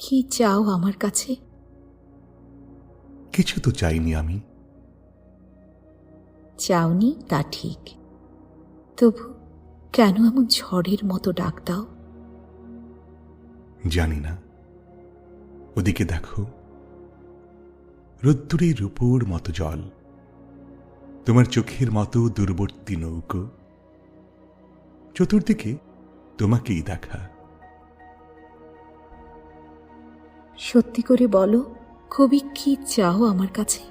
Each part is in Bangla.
কি চাও আমার কাছে? কিছু তো চাইনি আমি। চাওনি তা ঠিক, তবু কেন এমন ঝড়ের মতো ডাক দাও? জানি না। ওদিকে দেখো, রোদ্দুরে রূপোর মতো জল, তোমার চোখের মতো দূরবর্তী নৌকো, চতুর্দিকে তোমাকেই দেখা। সত্যি করে বলো, কবি কি চাও আমার কাছে?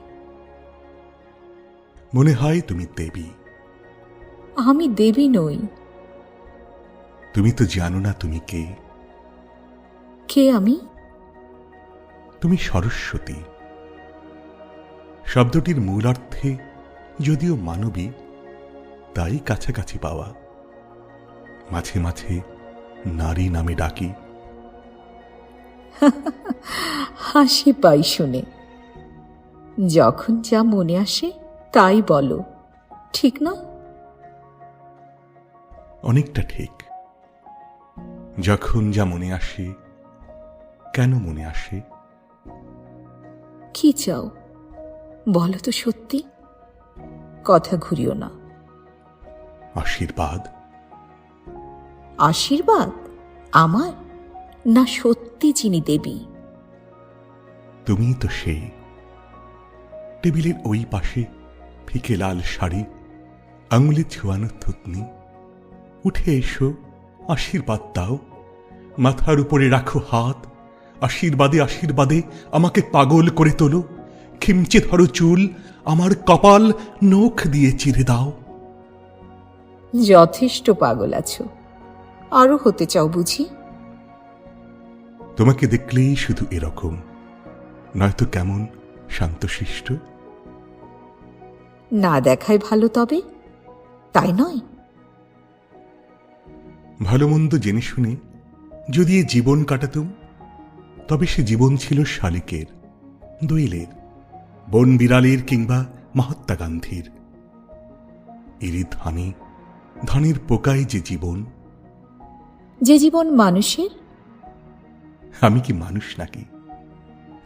মনে হয় তুমি দেবী। আমি দেবী নই। তুমি তো জানো না তুমি কে। কে আমি? তুমি সরস্বতী। শব্দটির মূল অর্থে যদিও মানবী, তাই কাছাকাছি পাওয়া। মাঝে মাঝে নারী নামে ডাকি। হাসি পাই শুনে। যখন যা মনে আসে তাই বলো, ঠিক না? অনেকটা ঠিক। যখন যা মনে আসে, কেন মনে আসে? কি চাও বলো তো সত্যি, কথা ঘুরিও না। আশীর্বাদ। আশীর্বাদ আমার, না সত্যি চিনি দেবী? তুমি তো সেই। টেবিলের ওই পাশে ফিকে লাল শাড়ি, আঙুলে ছোঁয়ানো থুতনি। উঠে এসো, আশীর্বাদ দাও। মাথার উপরে রাখো হাত। আশীর্বাদে আশীর্বাদে আমাকে পাগল করে তোলো। খিমচে ধরো চুল, আমার কপাল নখ দিয়ে চিরে দাও। যথেষ্ট পাগল আছো, আরো হতে চাও বুঝি? তোমাকে দেখলেই শুধু এরকম, নয়তো কেমন শান্তশিষ্ট। না দেখাই ভালো তবে, তাই নয়? ভালো মন্দ জেনে শুনে যদি এ জীবন কাটাতুম, তবে সে জীবন ছিল শালিকের, দোয়েলের, বন বিড়ালের কিংবা মহাত্মা গান্ধীর। এরই ধানে, ধানের পোকায় যে জীবন। যে জীবন মানুষের। আমি কি মানুষ নাকি?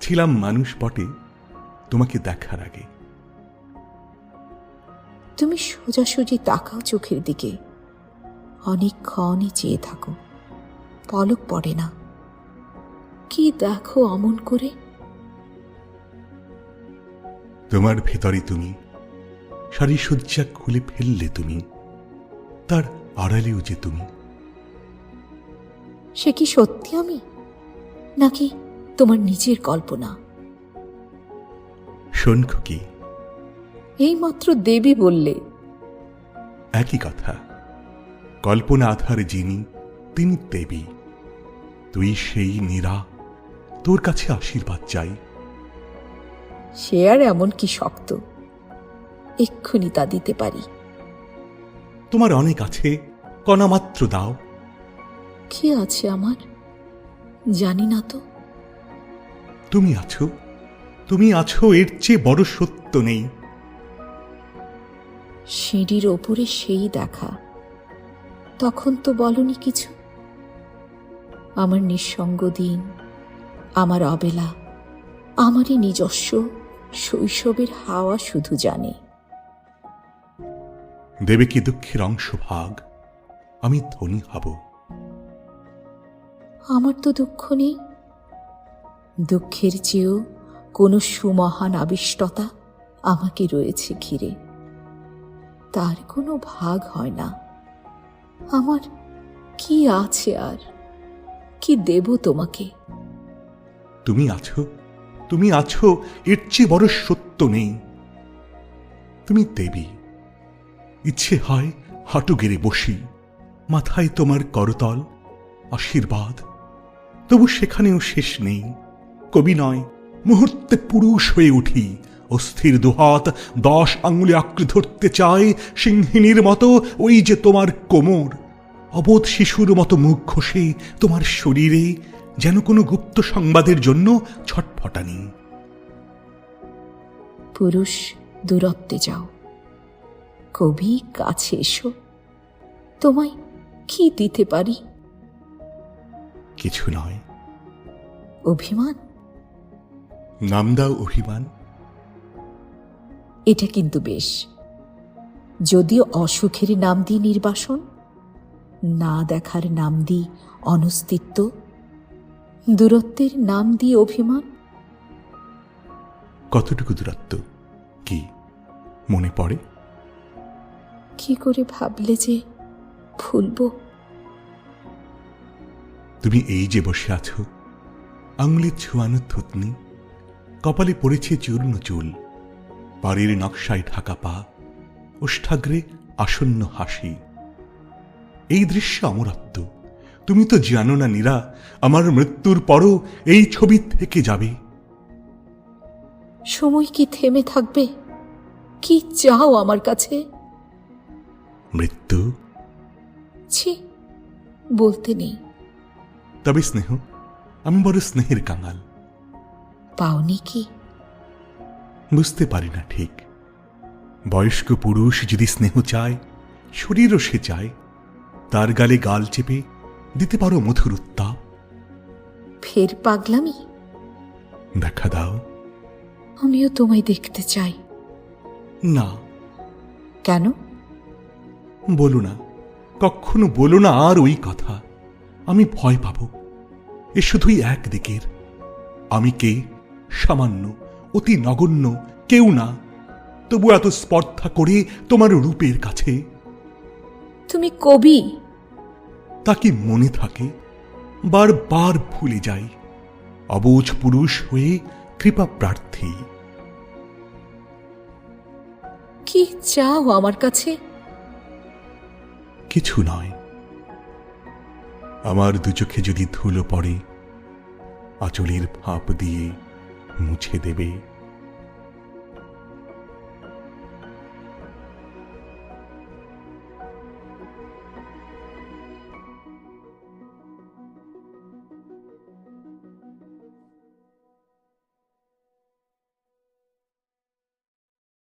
ছিলাম মানুষ বটে তোমাকে দেখার আগে। তুমি সোজাসুজি তাকাও চোখের দিকে, অনেকক্ষণই চেয়ে থাকো, পলক পড়ে না। কি দেখো অমন করে? তোমার ভেতরে তুমি, সারিসজ্জা খুলে ফেললে তুমি, তার আড়ালেও যে তুমি। সে কি সত্যি আমি, নাকি তোমার নিজের কল্পনা? শোনখ কি? এইমাত্র দেবী বললে। একই কথা। কল্পনা আধার যিনি, তিনি দেবী। তুই সেই নীরা, তোর কাছে আশীর্বাদ চাই। সে আর এমন কি শক্ত, এক্ষুনি তা দিতে পারি। তোমার অনেক আছে, কণা মাত্র দাও। কি আছে আমার, জানি না তো। তুমি আছো, তুমি আছো, এর চেয়ে বড় সত্য নেই। সিঁড়ির ওপরে সেই দেখা, তখন তো বলনি কিছু। আমার নিঃসঙ্গ দিন, আমার অবেলা, আমারই নিজস্ব শৈশবের হাওয়া শুধু জানে। দেবে কি দুঃখের অংশ ভাগ, আমি ধনী হব। আমার তো দুঃখ নেই। দুঃখের চেয়েও কোনো সুমহান আবিষ্টতা আমাকে রয়েছে ঘিরে, তার কোনো ভাগ হয় না। আমার কি আছে আর, কি দেব তোমাকে? তুমি আছো, তুমি আছো, এর চেয়ে বড় সত্য নেই। তুমি দেবী। ইচ্ছে হয় হাঁটু গেড়ে বসি, মাথায় তোমার করতল, আশীর্বাদ। তবু সেখানেও শেষ নেই। কবি নয়, মুহূর্তে পুরুষ হয়ে উঠি। অস্থির দুহাত 10 আঙুলে আঁকড়ে ধরতে চায় সিংহিনীর মতো ওই যে তোমার কোমর। অবোধ শিশুর মতো মুখ ঘষে তোমার শরীরে, যেন কোনো গুপ্ত সংবাদের জন্য ছটফটানি। পুরুষ দূরত্বে যাও, কবি কাছে এসো। তোমায় কি দিতে পারি? কিছু নয়। অভিমান? নাম দাও অভিমান। এটা কিন্তু বেশ। যদিও অসুখের নাম দিই নির্বাসন, না দেখার নাম দিই অনস্তিত্ব, দূরত্বের নাম দিই অভিমান। কতটুকু দূরত্ব কি মনে পড়ে? কি করে ভাবলে যে ভুলব? তুমি এই যে বসে আছো, আঙুলের ছোঁয়ানো থুতনি, কপালে পড়েছে চূর্ণ চুল, পাড়ের নকশায় ঢাকা পা, ওষ্ঠাগ্রে আসন্ন হাসি। এই দৃশ্য অমরত্ব। তুমি তো জানো না নীরা, আমার মৃত্যুর পরও এই ছবি থেকে যাবে। সময় কি থেমে থাকবে? কি চাও আমার কাছে? মৃত্যু? ছি, বলতে নেই। তবে স্নেহ, আমি বড় স্নেহের কাঙাল। পাওনি কি? বুঝতে পারি না ঠিক। বয়স্ক পুরুষ যদি স্নেহ চায়, শরীরও সে চায়, তার গালে গাল চেপে দিতে পারো মধুর উত্তাপ। ফের পাগলামি? দেখা দাও। আমিও তোমায় দেখতে চাই। না। কেন? বলো না, কখনো বলো না আর ওই কথা। আমি ভয় পাব। এ শুধুই একদিকের। আমি কে? সামান্য, অতি নগণ্য, কেউ না, তবু এত স্পর্ধা করে তোমার রূপের কাছে। তুমি কবি? তা কি মনে থাকে? বারবার ভুলে যাই। অবুঝ পুরুষ হয়ে কৃপা প্রার্থী। কি চাও আমার কাছে? কিছু নয়। আমার দু চোখে যদি ধুলো পড়ে, আঁচলের ফাঁপ দিয়ে মুছে দেবে।